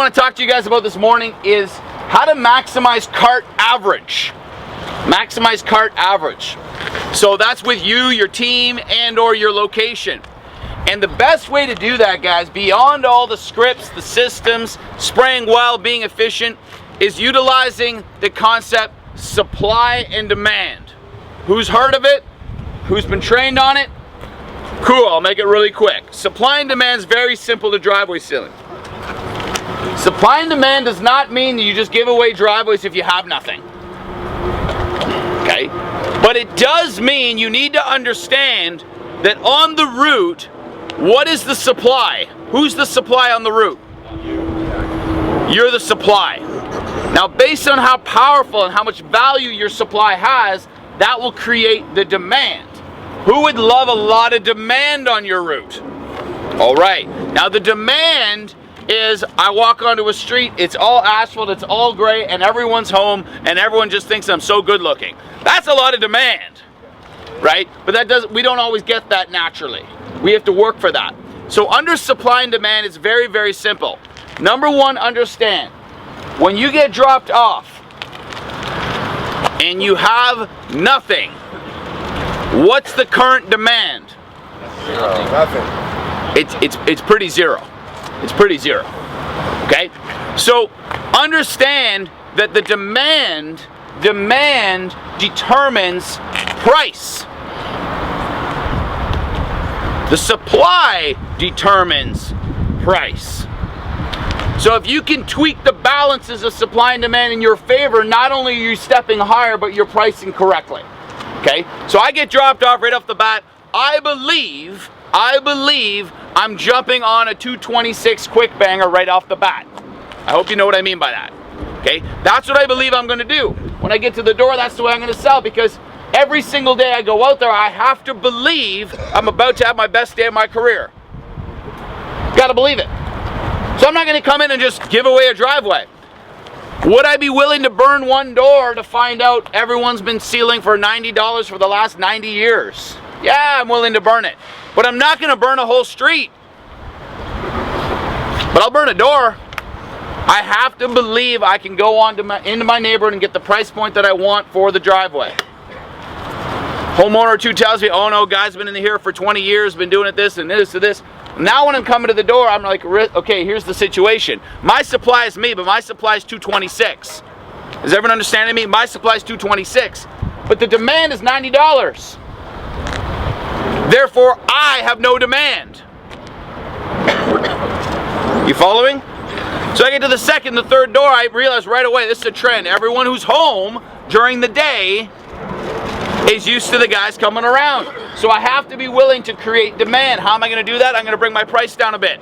want to talk to you guys about this morning is how to maximize cart average. Maximize cart average. So that's with you, your team, and or your location. And the best way to do that, guys, beyond all the scripts, the systems, spraying well, being efficient, is utilizing the concept supply and demand. Who's heard of it? Who's been trained on it? Cool, I'll make it really quick. Supply and demand is very simple to driveway sealing. Supply and demand does not mean that you just give away driveways if you have nothing. Okay? But it does mean you need to understand that on the route, what is the supply? Who's the supply on the route? You're the supply. Now, based on how powerful and how much value your supply has, that will create the demand. Who would love a lot of demand on your route? All right. Now, the demand is I walk onto a street, it's all asphalt, it's all gray, and everyone's home, and everyone just thinks I'm so good looking. That's a lot of demand, right? But we don't always get that naturally. We have to work for that. So under supply and demand, it's very, very simple. Number one, understand, when you get dropped off and you have nothing, what's the current demand? Zero. Nothing. It's pretty zero. It's pretty zero. Okay? So understand that the demand determines price. The supply determines price. So if you can tweak the balances of supply and demand in your favor, not only are you stepping higher, but you're pricing correctly. Okay? So I get dropped off right off the bat. I believe I'm jumping on a 226 quick banger right off the bat. I hope you know what I mean by that. Okay? That's what I believe I'm going to do. When I get to the door, that's the way I'm going to sell, because every single day I go out there, I have to believe I'm about to have my best day of my career. Got to believe it. So I'm not going to come in and just give away a driveway. Would I be willing to burn one door to find out everyone's been sealing for $90 for the last 90 years? Yeah, I'm willing to burn it. But I'm not going to burn a whole street. But I'll burn a door. I have to believe I can go on to into my neighborhood and get the price point that I want for the driveway. Homeowner 2 tells me, oh no, guy's been in here for 20 years, been doing it this and this and this. Now when I'm coming to the door, I'm like, okay, here's the situation. My supply is me, but my supply is 226. Is everyone understanding me? My supply is 226. But the demand is $90. Therefore, I have no demand. You following? So I get to the second, the third door, I realize right away, this is a trend. Everyone who's home during the day is used to the guys coming around. So I have to be willing to create demand. How am I going to do that? I'm going to bring my price down a bit.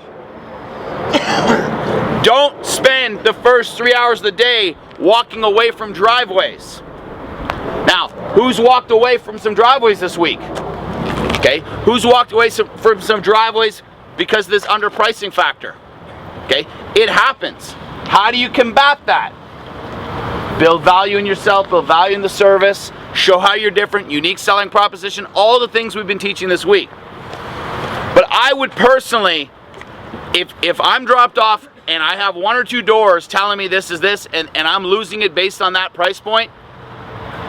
Don't spend the first 3 hours of the day walking away from driveways. Now, who's walked away from some driveways this week? Okay, who's walked away from some driveways because of this underpricing factor? Okay, it happens. How do you combat that? Build value in yourself, build value in the service, show how you're different, unique selling proposition, all the things we've been teaching this week. But I would personally, if I'm dropped off and I have 1 or 2 doors telling me this is this and I'm losing it based on that price point,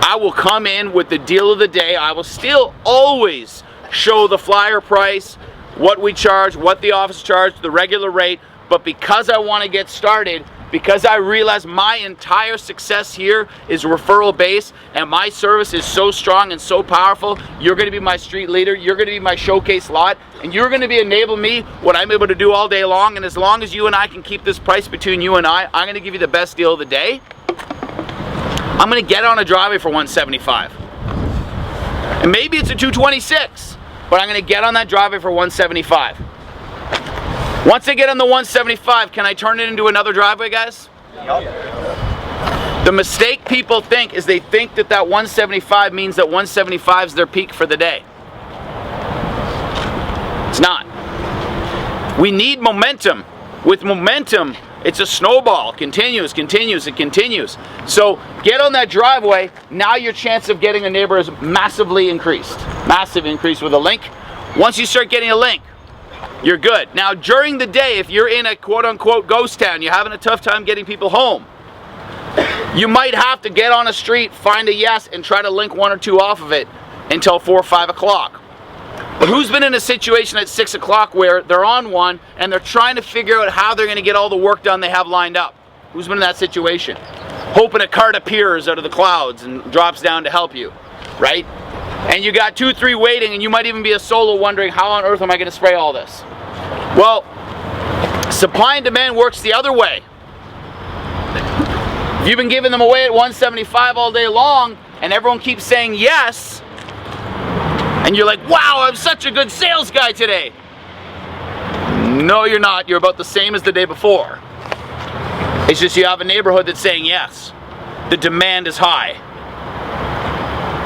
I will come in with the deal of the day. I will still always show the flyer price, what we charge, what the office charged, the regular rate. But because I want to get started, because I realize my entire success here is referral based and my service is so strong and so powerful, you're going to be my street leader, you're going to be my showcase lot, and you're going to be enabling me what I'm able to do all day long. And as long as you and I can keep this price between you and I'm going to give you the best deal of the day. I'm going to get on a driveway for $175. And maybe it's a 226, but I'm going to get on that driveway for $175. Once I get on the 175, can I turn it into another driveway, guys? Yep. The mistake people think is they think that 175 means that 175 is their peak for the day. It's not. We need momentum. With momentum, it's a snowball. Continues, continues, it continues. So get on that driveway. Now your chance of getting a neighbor is massively increased. Massive increase with a link. Once you start getting a link, you're good. Now, during the day, if you're in a quote-unquote ghost town, you're having a tough time getting people home, you might have to get on a street, find a yes, and try to link 1 or 2 off of it until 4 or 5 o'clock. But who's been in a situation at 6 o'clock where they're on one and they're trying to figure out how they're going to get all the work done they have lined up? Who's been in that situation? Hoping a cart appears out of the clouds and drops down to help you, right? And you got 2, 3 waiting, and you might even be a solo wondering, how on earth am I going to spray all this? Well, supply and demand works the other way. If you've been giving them away at $175 all day long, and everyone keeps saying yes, and you're like, wow, I'm such a good sales guy today. No, you're not. You're about the same as the day before. It's just you have a neighborhood that's saying yes. The demand is high.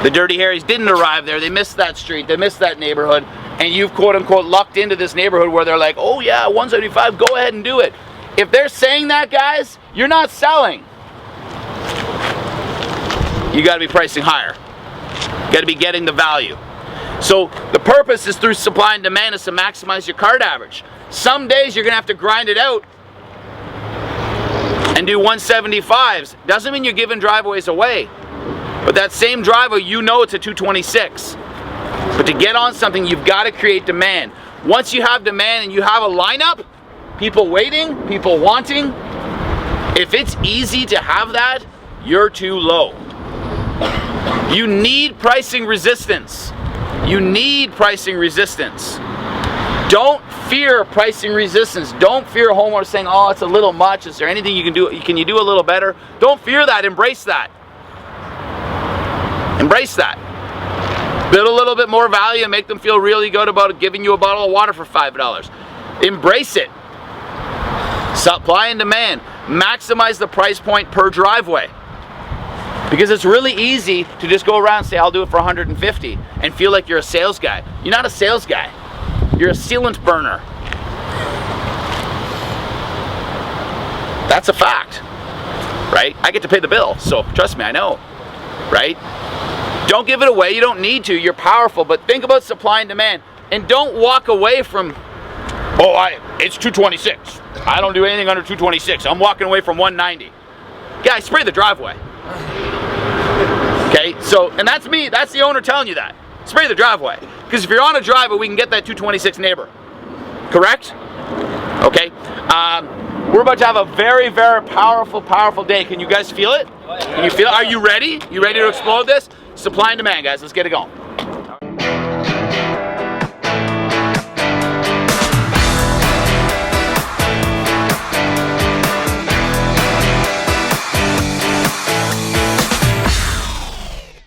The Dirty Harrys didn't arrive there. They missed that street. They missed that neighborhood. And you've quote-unquote lucked into this neighborhood where they're like, oh yeah, 175, go ahead and do it. If they're saying that, guys, you're not selling. You got to be pricing higher. You got to be getting the value. So the purpose is through supply and demand is to maximize your cart average. Some days you're going to have to grind it out and do 175s. Doesn't mean you're giving driveaways away. But that same driveway, you know it's a 226. But to get on something, you've got to create demand. Once you have demand and you have a lineup, people waiting, people wanting, if it's easy to have that, you're too low. You need pricing resistance. You need pricing resistance. Don't fear pricing resistance. Don't fear homeowners saying, oh, it's a little much. Is there anything you can do? Can you do a little better? Don't fear that. Embrace that. Embrace that. Build a little bit more value and make them feel really good about giving you a bottle of water for $5. Embrace it. Supply and demand. Maximize the price point per driveway. Because it's really easy to just go around and say, I'll do it for 150 and feel like you're a sales guy. You're not a sales guy. You're a sealant burner. That's a fact, right? I get to pay the bill, so trust me, I know, right? Don't give it away. You don't need to. You're powerful, but think about supply and demand. And don't walk away from, it's 226. I don't do anything under 226. I'm walking away from 190. Yeah, I spray the driveway. Okay, so, and that's me, that's the owner telling you that. Spray the driveway. Because if you're on a driveway, we can get that 226 neighbor. Correct? Okay. We're about to have a very, very powerful, powerful day. Can you guys feel it? Can you feel it? Are you ready? You ready to explode this? Supply and demand, guys. Let's get it going.